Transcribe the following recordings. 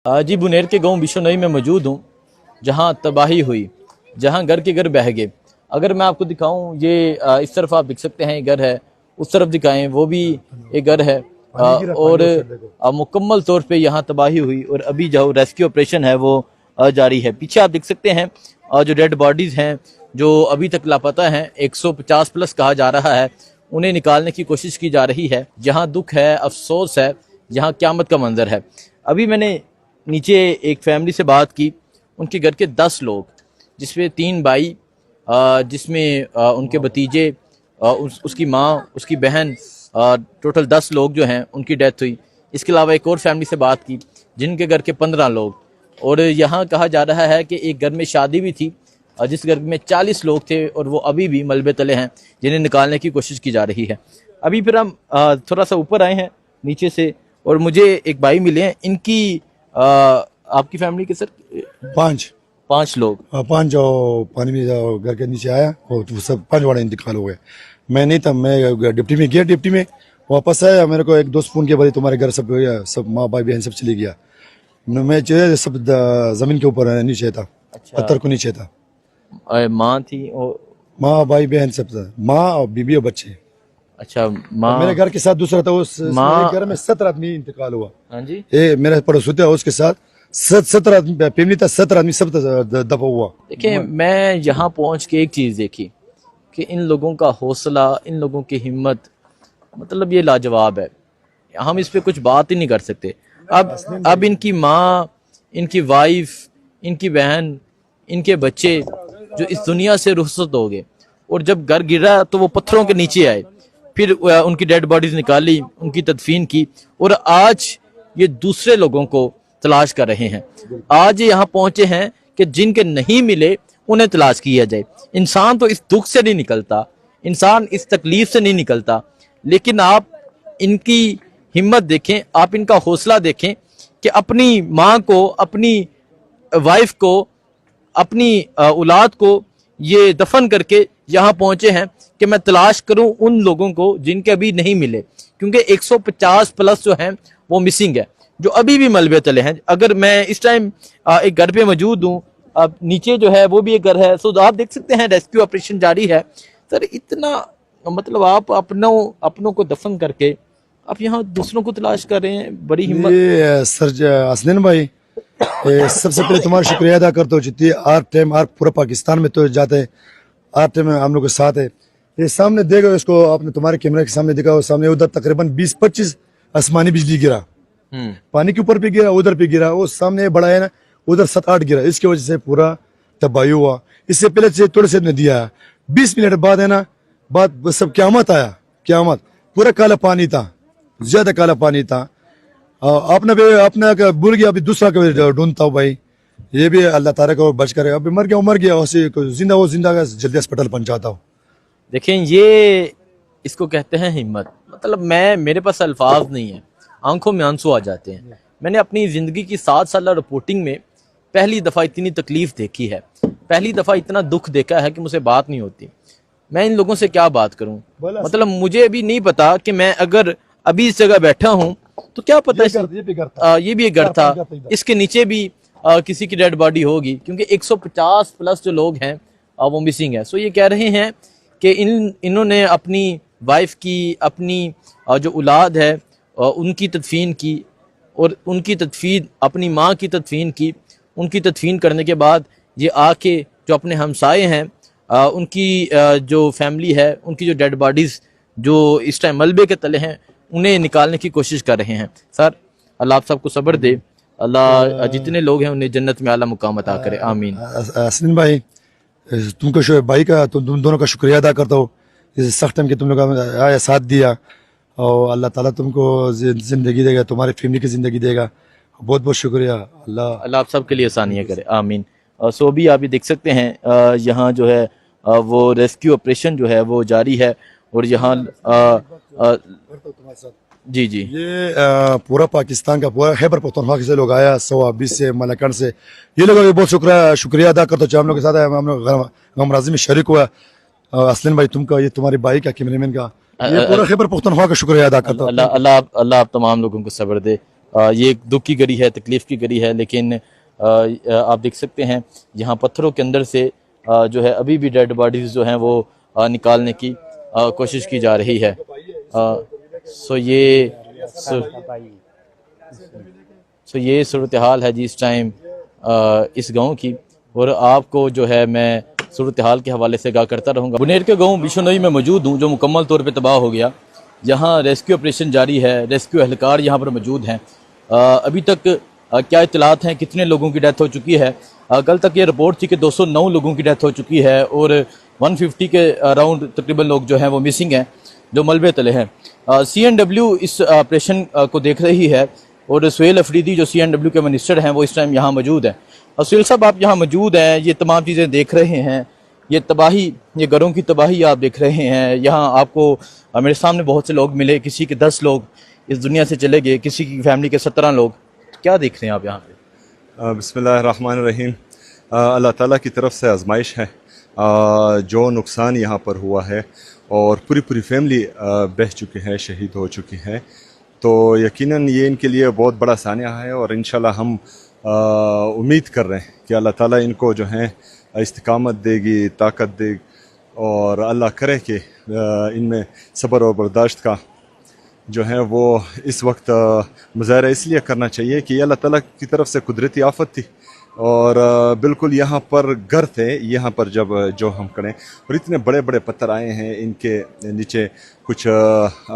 जी बुनेर के गांव बिशनोई में मौजूद हूँ, जहाँ तबाही हुई, जहाँ घर के घर बह गए। अगर मैं आपको दिखाऊं, ये इस तरफ आप देख सकते हैं, ये घर है, उस तरफ दिखाएं वो भी एक घर है, और मुकम्मल तौर पे यहाँ तबाही हुई। और अभी जो रेस्क्यू ऑपरेशन है वो जारी है। पीछे आप देख सकते हैं जो डेड बॉडीज हैं जो अभी तक लापता हैं, 150 प्लस कहा जा रहा है, उन्हें निकालने की कोशिश की जा रही है। जहाँ दुख है, अफसोस है, जहाँ क़यामत का मंजर है। अभी मैंने नीचे एक फैमिली से बात की, उनके घर के 10 लोग, जिसमें 3 भाई, जिसमें उनके भतीजे, उसकी माँ, उसकी बहन, टोटल 10 लोग जो हैं उनकी डेथ हुई। इसके अलावा एक और फैमिली से बात की जिनके घर के 15 लोग। और यहाँ कहा जा रहा है कि एक घर में शादी भी थी जिस घर में 40 लोग थे और वो अभी भी मलबे तले हैं, जिन्हें निकालने की कोशिश की जा रही है। अभी फिर हम थोड़ा सा ऊपर आए हैं नीचे से, और मुझे एक भाई मिले हैं। इनकी आपकी फैमिली के सर 5 लोग, 5 जो पानी में जो घर के नीचे आया वो सब 5 वाला इंतकाल हो गए। मैं नहीं था, मैं डिप्टी में गया, डिप्टी में वापस आया, मेरे को एक दोस्त फोन किया, बोले तुम्हारे घर सब सब माँ भाई बहन सब चले गया। मैं जो सब जमीन के ऊपर नीचे था, पत्थर को नीचे था। माँ थी और माँ भाई बहन सब था, माँ और बीबी और बच्चे। अच्छा, माँ मेरे घर के साथ दूसरा था, उस माँ घर में 17 आदमी इंतकाल हुआ। हाँ जी, ये मेरा पड़ोसी था, उसके साथ 17 आदमी फैमिली था, 17 आदमी सब दफा हुआ। देखिए, मैं यहाँ पहुँच के एक चीज़ देखी कि इन लोगों का हौसला, इन लोगों की हिम्मत, मतलब ये लाजवाब है। हम इस पे कुछ बात ही नहीं कर सकते। अब इनकी माँ, इनकी वाइफ, इनकी बहन, इनके बच्चे जो इस दुनिया से रुखसत हो गए, और जब घर गिरा तो वो पत्थरों के नीचे आए, फिर उनकी डेड बॉडीज निकाली, उनकी तदफीन की, और आज ये दूसरे लोगों को तलाश कर रहे हैं। आज ये यहाँ पहुंचे हैं कि जिनके नहीं मिले उन्हें तलाश किया जाए। इंसान तो इस दुख से नहीं निकलता, इंसान इस तकलीफ से नहीं निकलता, लेकिन आप इनकी हिम्मत देखें, आप इनका हौसला देखें कि अपनी माँ को, अपनी वाइफ को, अपनी औलाद को ये दफन करके यहाँ पहुंचे हैं कि मैं तलाश करूं उन लोगों को जिनके अभी नहीं मिले, क्योंकि 150 प्लस जो हैं वो मिसिंग है, जो अभी भी मलबे तले हैं। अगर मैं इस टाइम एक घर पे मौजूद हूँ, अब नीचे जो है वो भी एक घर है, सो आप देख सकते हैं रेस्क्यू ऑपरेशन जारी है। सर, इतना मतलब आप अपनों को दफन करके आप यहाँ दूसरों को तलाश कर रहे हैं, बड़ी हिम्मत। सर हसनैन भाई, सबसे पहले तुम्हारा शुक्रिया अदा करता हूँ, जितनी आर टाइम आर पूरा पाकिस्तान में तो जाते हैं, आर टाइम हम लोग के साथ है। ये सामने देखो, इसको आपने तुम्हारे कैमरे के सामने देखा, सामने उधर तकरीबन 20-25 आसमानी बिजली गिरा, पानी के ऊपर भी गिरा, उधर भी गिरा, वो सामने बड़ा है ना, उधर 7-8 गिरा। इसकी वजह से पूरा तबाही हुआ। इससे पहले से थोड़े से नदी आया, 20 मिनट बाद है ना, बाद सब क़यामत आया, क़यामत। पूरा काला पानी था, ज्यादा काला पानी था। अपना भूल गया, अभी दूसरा को ढूंढता हूँ भाई। ये भी अल्लाह ताला को बच करे, अभी मर गया, जिंदा वो जिंदा जल्दी अस्पताल पहुंचाता हूँ। देखें, ये इसको कहते हैं हिम्मत। मतलब मेरे पास अल्फाज नहीं है, आंखों में आंसू आ जाते हैं। मैंने अपनी ज़िंदगी की 7 साल रिपोर्टिंग में पहली दफ़ा इतनी तकलीफ़ देखी है, पहली दफ़ा इतना दुख देखा है कि मुझे बात नहीं होती। मैं इन लोगों से क्या बात करूं? मतलब मुझे अभी नहीं पता कि मैं अगर अभी इस जगह बैठा हूं तो क्या पता ये भी एक घर था, इसके नीचे भी किसी की डेड बॉडी होगी, क्योंकि 150 प्लस जो लोग हैं वो मिसिंग है। सो ये कह रहे हैं कि इन्होंने अपनी वाइफ की, अपनी जो औलाद है उनकी तदफीन की, और उनकी तदफीन, अपनी माँ की तदफीन की। उनकी तदफीन करने के बाद ये आके जो अपने हमसाए हैं, उनकी जो फैमिली है, उनकी जो डेड बॉडीज़ जो इस टाइम मलबे के तले हैं, उन्हें निकालने की कोशिश कर रहे हैं। सर, अल्लाह आप सबको सब्र दे, अल्लाह जितने लोग हैं उन्हें जन्नत में आला मुकाम अता करे, आमीन। हसनैन भाई, तुमको भाई का, तुम दोनों का शुक्रिया अदा करता हूँ, इस सख्त टाइम के तुम लोग आया साथ दिया, और अल्लाह ताला तुमको ज़िंदगी देगा, तुम्हारी फैमिली की ज़िंदगी देगा। बहुत बहुत शुक्रिया। अल्लाह आप सबके लिए आसानियाँ करे, आमीन। सो भी आप ये देख सकते हैं यहाँ जो है वो रेस्क्यू ऑपरेशन जो है वो जारी है, और यहाँ जी जी ये पूरा पाकिस्तान का, पूरा खैबर पख्तूनख्वा से लोग आया, 120 से, मलकन से, ये लोग भी बहुत शुक्रिया अदा करता हूँ। हम लोग के साथ हम लोग गमराजी में शरीक हुआ। असलन भाई तुमका, ये तुम्हारी बाइक का, कैमरामैन का, ये पूरा खैबर पख्तूनख्वा का शुक्रिया अदा करता हूँ। अल्लाह आप तमाम लोगों को सब्र दे। یہ ایک دکھ کی گھڑی ہے, تکلیف کی گھڑی ہے, لیکن آپ دیکھ سکتے ہیں یہاں پتھروں کے اندر سے جو ہے ابھی بھی ڈیڈ باڈیز جو ہیں وہ نکالنے کی کوشش کی جا رہی ہے. سو یہ صورتحال ہے جی اس ٹائم اس گاؤں کی, اور آپ کو جو ہے میں صورتحال کے حوالے سے آگاہ کرتا رہوں گا. بنیر کے گاؤں بشنوئی میں موجود ہوں جو مکمل طور پہ تباہ ہو گیا. یہاں ریسکیو آپریشن جاری ہے, ریسکیو اہلکار یہاں پر موجود ہیں. ابھی تک کیا اطلاعات ہیں کتنے لوگوں کی ڈیتھ ہو چکی ہے؟ کل تک یہ رپورٹ تھی کہ 209 لوگوں کی ڈیتھ ہو چکی ہے اور 150 کے اراؤنڈ تقریباً لوگ جو ہیں وہ مسنگ ہیں, جو ملبے تلے ہیں. CNW اس آپریشن کو دیکھ رہی ہے اور سہیل افریدی جو CNW کے منسٹر ہیں وہ اس ٹائم یہاں موجود ہیں. سہیل صاحب آپ یہاں موجود ہیں, یہ تمام چیزیں دیکھ رہے ہیں, یہ تباہی, یہ گھروں کی تباہی آپ دیکھ رہے ہیں. یہاں آپ کو میرے سامنے بہت سے لوگ ملے, کسی کے 10 لوگ اس دنیا سے چلے گئے, کسی کی فیملی کے 17 لوگ. کیا دیکھ رہے ہیں آپ یہاں پہ؟ بسم اللہ الرحمن الرحیم. اللہ تعالیٰ کی طرف سے آزمائش ہے. جو نقصان یہاں پر ہوا ہے اور پوری فیملی بہہ چکی ہے, شہید ہو چکی ہے, تو یقیناً یہ ان کے لیے بہت بڑا سانحہ ہے. اور انشاءاللہ ہم امید کر رہے ہیں کہ اللہ تعالیٰ ان کو جو ہے استقامت دے گی, طاقت دے گی, اور اللہ کرے کہ ان میں صبر اور برداشت کا جو ہے وہ اس وقت مظاہرہ اس لیے کرنا چاہیے کہ یہ اللہ تعالیٰ کی طرف سے قدرتی آفت تھی, اور بالکل یہاں پر گھر تھے یہاں پر جب جو ہم کھڑے, اور اتنے بڑے بڑے پتھر آئے ہیں. ان کے نیچے کچھ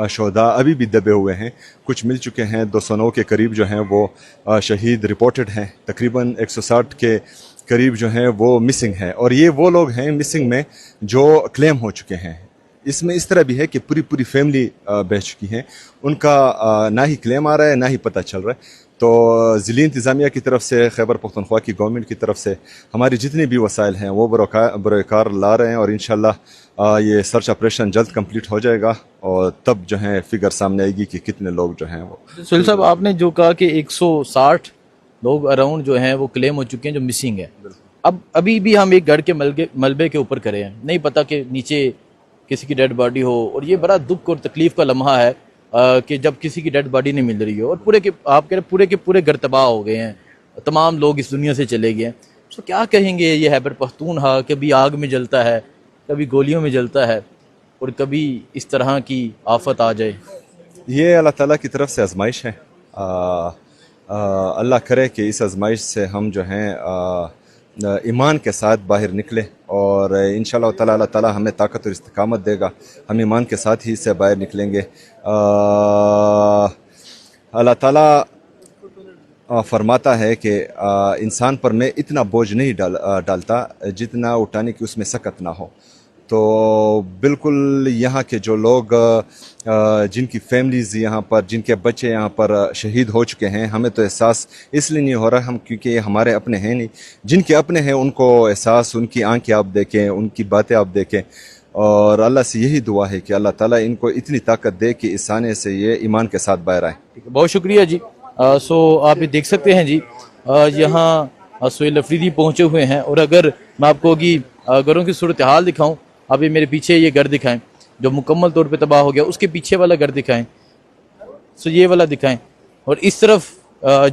شہداء ابھی بھی دبے ہوئے ہیں, کچھ مل چکے ہیں. 209 کے قریب جو ہیں وہ شہید رپورٹڈ ہیں, تقریباً 160 کے قریب جو ہیں وہ مسنگ ہیں. اور یہ وہ لوگ ہیں مسنگ میں جو کلیم ہو چکے ہیں. اس میں اس طرح بھی ہے کہ پوری فیملی بہہ چکی ہیں, ان کا نہ ہی کلیم آ رہا ہے نہ ہی پتہ چل رہا ہے. تو ضلعی انتظامیہ کی طرف سے, خیبر پختونخوا کی گورنمنٹ کی طرف سے ہماری جتنی بھی وسائل ہیں وہ بروئے کار لا رہے ہیں, اور انشاءاللہ یہ سرچ آپریشن جلد کمپلیٹ ہو جائے گا, اور تب جو ہے فگر سامنے آئے گی کہ کتنے لوگ جو ہیں وہ. سہیل صاحب آپ نے جو کہا کہ 160 لوگ اراؤنڈ جو ہیں وہ کلیم ہو چکے ہیں جو مسنگ ہیں. اب ابھی بھی ہم ایک گھر کے ملبے کے اوپر کرے ہیں, نہیں پتہ کہ نیچے کسی کی ڈیڈ باڈی ہو, اور یہ بڑا دکھ اور تکلیف کا لمحہ ہے کہ جب کسی کی ڈیڈ باڈی نہیں مل رہی ہو, اور آپ کہہ رہے پورے گھر تباہ ہو گئے ہیں, تمام لوگ اس دنیا سے چلے گئے ہیں. تو کیا کہیں گے یہ خیبر پختونخوا کبھی آگ میں جلتا ہے, کبھی گولیوں میں جلتا ہے, اور کبھی اس طرح کی آفت آ جائے. یہ اللہ تعالیٰ کی طرف سے آزمائش ہے. اللہ کرے کہ اس آزمائش سے ہم جو ہیں ایمان کے ساتھ باہر نکلے, اور انشاءاللہ تعالیٰ اللہ تعالیٰ ہمیں طاقت اور استقامت دے گا, ہم ایمان کے ساتھ ہی اس سے باہر نکلیں گے. اللہ تعالیٰ فرماتا ہے کہ انسان پر میں اتنا بوجھ نہیں ڈالتا جتنا اٹھانے کی اس میں سکت نہ ہو. تو بالکل یہاں کے جو لوگ جن کی فیملیز یہاں پر, جن کے بچے یہاں پر شہید ہو چکے ہیں, ہمیں تو احساس اس لیے نہیں ہو رہا ہم کیونکہ یہ ہمارے اپنے ہیں نہیں. جن کے اپنے ہیں ان کو احساس, ان کی آنکھیں آپ دیکھیں, ان کی باتیں آپ دیکھیں, اور اللہ سے یہی دعا ہے کہ اللہ تعالیٰ ان کو اتنی طاقت دے کہ اس سانے سے یہ ایمان کے ساتھ باہر آئیں. بہت شکریہ جی. سو آپ یہ دیکھ سکتے ہیں جی, یہاں سہیل افریدی پہنچے ہوئے ہیں, اور اگر میں آپ کو گھروں کی صورتحال دکھاؤں, اب یہ میرے پیچھے یہ گھر دکھائیں جو مکمل طور پہ تباہ ہو گیا, اس کے پیچھے والا گھر دکھائیں, سو یہ والا دکھائیں, اور اس طرف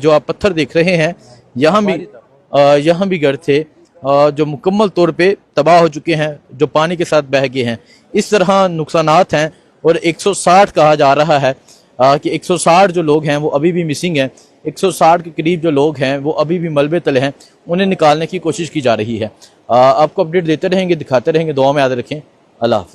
جو آپ پتھر دیکھ رہے ہیں یہاں بھی گھر تھے جو مکمل طور پہ تباہ ہو چکے ہیں, جو پانی کے ساتھ بہہ گئے ہیں. اس طرح نقصانات ہیں, اور 160 کہا جا رہا ہے کہ 160 جو لوگ ہیں وہ ابھی بھی مسنگ ہیں. 160 کے قریب جو لوگ ہیں وہ ابھی بھی ملبے تلے ہیں, انہیں نکالنے کی کوشش کی جا رہی ہے. آپ کو اپڈیٹ دیتے رہیں گے, دکھاتے رہیں گے. دعا میں یاد رکھیں. اللہ حافظ.